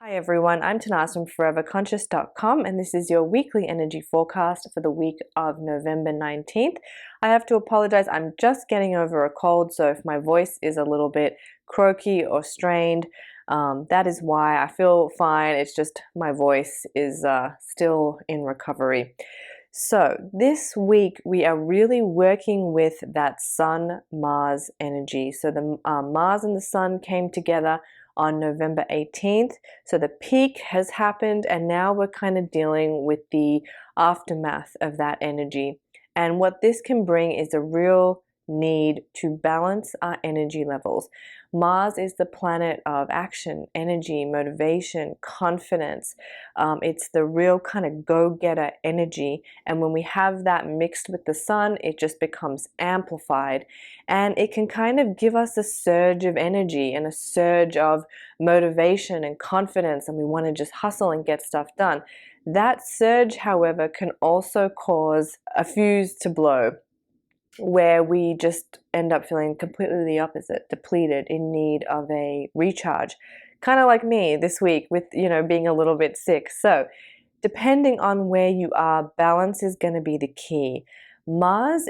Hi everyone, I'm Tanaaz from foreverconscious.com and this is your weekly energy forecast for the week of November 19th. I have to apologize, I'm just getting over a cold, so if my voice is a little bit croaky or strained, that is why. I feel fine, it's just my voice is still in recovery. So this week we are really working with that Sun-Mars energy. So the Mars and the Sun came together on November 18th. So the peak has happened and now we're kind of dealing with the aftermath of that energy. And what this can bring is a real need to balance our energy levels. Mars is the planet of action, energy, motivation, confidence. It's the real kind of go-getter energy. And when we have that mixed with the sun, it just becomes amplified. And it can kind of give us a surge of energy and a surge of motivation and confidence, and we want to just hustle and get stuff done. That surge, however, can also cause a fuse to blow, where we just end up feeling completely the opposite, depleted, in need of a recharge. Kind of like me this week with, being a little bit sick. So depending on where you are, balance is going to be the key. Mars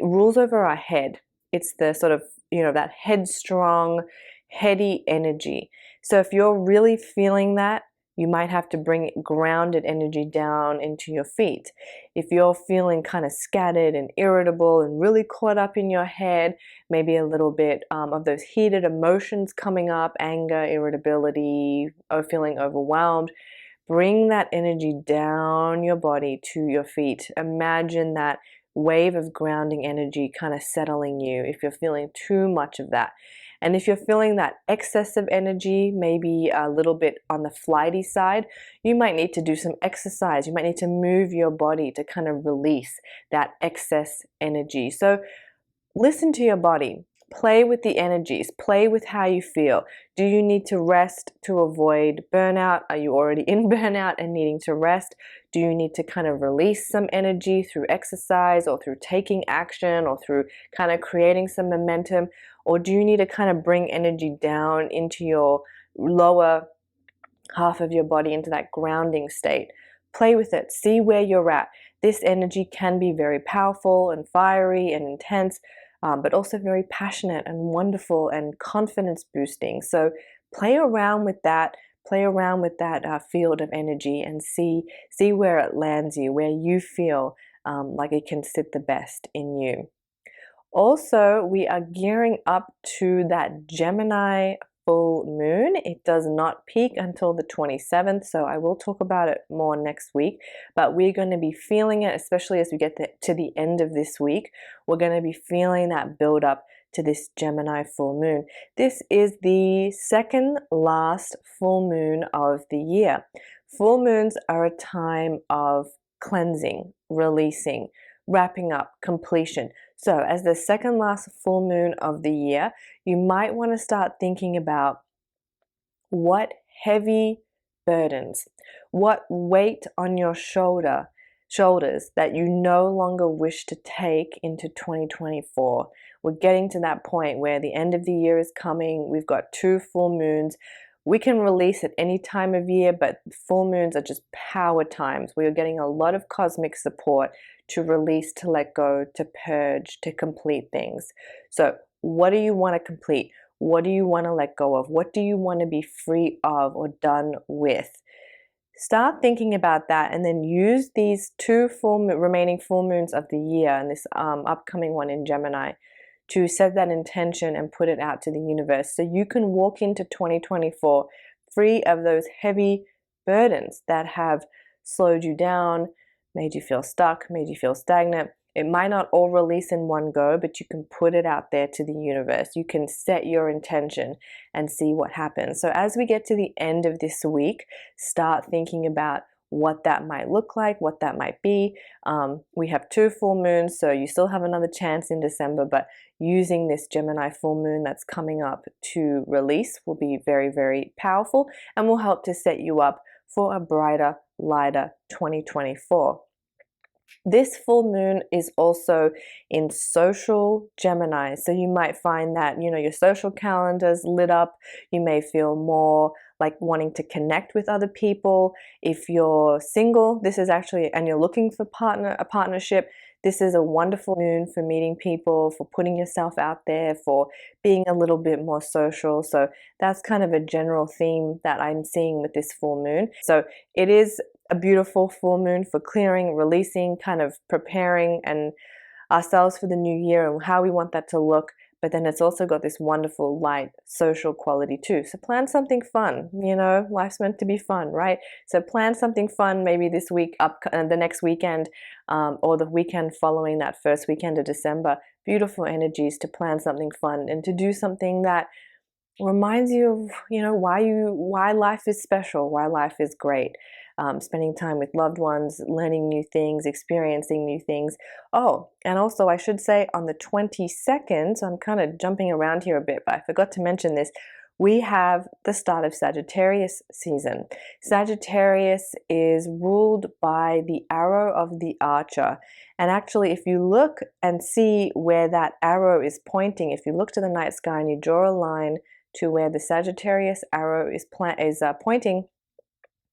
rules over our head. It's the sort of, that headstrong, heady energy. So if you're really feeling that, you might have to bring grounded energy down into your feet. If you're feeling kind of scattered and irritable and really caught up in your head, maybe a little bit of those heated emotions coming up, anger, irritability, or feeling overwhelmed, bring that energy down your body to your feet. Imagine that wave of grounding energy kind of settling you if you're feeling too much of that. And if you're feeling that excess of energy, maybe a little bit on the flighty side, you might need to do some exercise. You might need to move your body to kind of release that excess energy. So listen to your body. Play with the energies. Play with how you feel. Do you need to rest to avoid burnout? Are you already in burnout and needing to rest? Do you need to kind of release some energy through exercise or through taking action or through kind of creating some momentum? Or do you need to kind of bring energy down into your lower half of your body, into that grounding state? Play with it. See where you're at. This energy can be very powerful and fiery and intense, but also very passionate and wonderful and confidence boosting. So play around with that. Play around with that field of energy and see where it lands you, where you feel like it can sit the best in you. Also, we are gearing up to that Gemini full moon. It does not peak until the 27th, so I will talk about it more next week, but we're going to be feeling it, especially as we get to the end of this week. We're going to be feeling that build up to this Gemini full moon. This is the second last full moon of the year. Full moons are a time of cleansing, releasing, wrapping up, completion. So as the second last full moon of the year, you might want to start thinking about what heavy burdens, what weight on your shoulders that you no longer wish to take into 2024. We're getting to that point where the end of the year is coming. We've got 2 full moons. We can release at any time of year, but full moons are just power times. We are getting a lot of cosmic support to release, to let go, to purge, to complete things. So what do you want to complete? What do you want to let go of? What do you want to be free of or done with? Start thinking about that and then use these 2 remaining full moons of the year and this upcoming one in Gemini to set that intention and put it out to the universe so you can walk into 2024 free of those heavy burdens that have slowed you down, made you feel stuck, made you feel stagnant. It might not all release in one go, but you can put it out there to the universe. You can set your intention and see what happens. So as we get to the end of this week, start thinking about what that might look like, what that might be. We have 2 full moons, so you still have another chance in December, but using this Gemini full moon that's coming up to release will be very, very powerful and will help to set you up for a brighter, lighter 2024. This full moon is also in social Gemini, so you might find that your social calendar's lit up. You may feel more like wanting to connect with other people. If you're single, this is actually, and you're looking for a partnership, this is a wonderful moon for meeting people, for putting yourself out there, for being a little bit more social. So that's kind of a general theme that I'm seeing with this full moon. So it is a beautiful full moon for clearing, releasing, kind of preparing and ourselves for the new year and how we want that to look. But then it's also got this wonderful light social quality too. So plan something fun, you know, life's meant to be fun, right? So plan something fun maybe this week, the next weekend, or the weekend following that first weekend of December. Beautiful energies to plan something fun and to do something that reminds you of, you know, why life is special, why life is great. Spending time with loved ones, learning new things, experiencing new things. Oh, and also I should say on the 22nd, so I'm kind of jumping around here a bit, but I forgot to mention this, we have the start of Sagittarius season. Sagittarius is ruled by the arrow of the archer. And actually, if you look and see where that arrow is pointing, if you look to the night sky and you draw a line to where the Sagittarius arrow is pointing,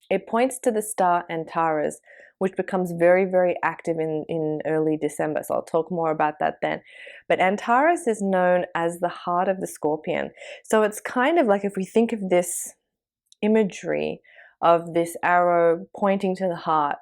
it points to the star Tanaaz, which becomes very, very active in early December. So I'll talk more about that then. But Tanaaz is known as the heart of the scorpion. So it's kind of like if we think of this imagery of this arrow pointing to the heart,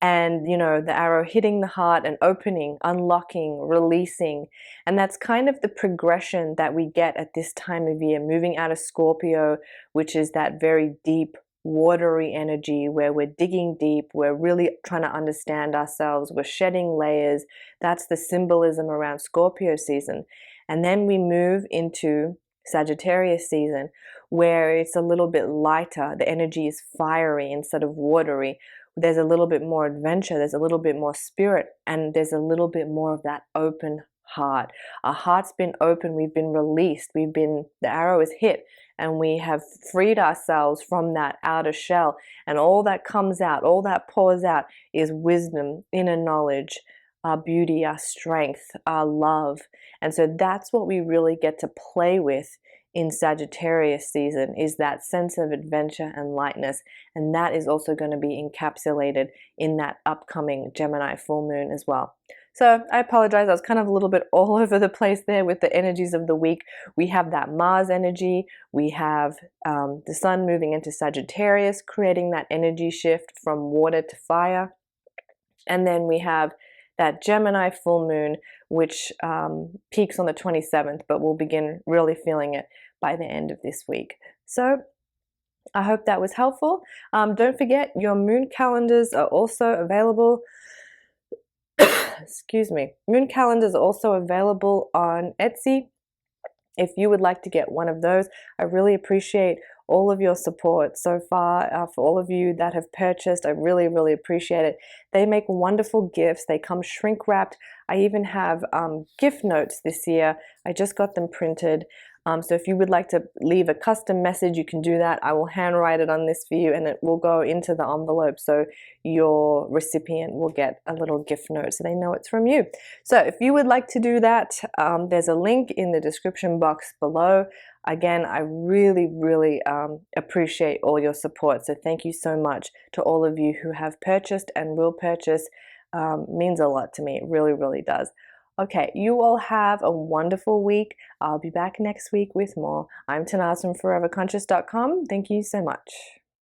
and you know, the arrow hitting the heart and opening, unlocking, releasing. And that's kind of the progression that we get at this time of year, moving out of Scorpio, which is that very deep, watery energy where we're digging deep, we're really trying to understand ourselves, we're shedding layers. That's the symbolism around Scorpio season. And then we move into Sagittarius season, where it's a little bit lighter. The energy is fiery instead of watery. There's a little bit more adventure, there's a little bit more spirit, and there's a little bit more of that open heart. Our heart's been open, we've been released, the arrow is hit, and we have freed ourselves from that outer shell. And all that comes out, all that pours out is wisdom, inner knowledge, our beauty, our strength, our love. And so that's what we really get to play with in Sagittarius season, is that sense of adventure and lightness. And that is also going to be encapsulated in that upcoming Gemini full moon as well. So I apologize, I was kind of a little bit all over the place there with the energies of the week. We have that Mars energy, we have the sun moving into Sagittarius, creating that energy shift from water to fire. And then we have that Gemini full moon, which peaks on the 27th, but we'll begin really feeling it by the end of this week. So I hope that was helpful. Don't forget, your moon calendars are also available. Excuse me. Moon calendars are also available on Etsy. If you would like to get one of those, I really appreciate all of your support so far. For all of you that have purchased, I really, really appreciate it. They make wonderful gifts. They come shrink wrapped. I even have gift notes this year. I just got them printed. So if you would like to leave a custom message, you can do that. I will handwrite it on this for you, and it will go into the envelope, so your recipient will get a little gift note so they know it's from you. So if you would like to do that, there's a link in the description box below. Again, I really, really appreciate all your support. So thank you so much to all of you who have purchased and will purchase. Means a lot to me. It really, really does. Okay, you all have a wonderful week. I'll be back next week with more. I'm Tanaaz from foreverconscious.com. Thank you so much.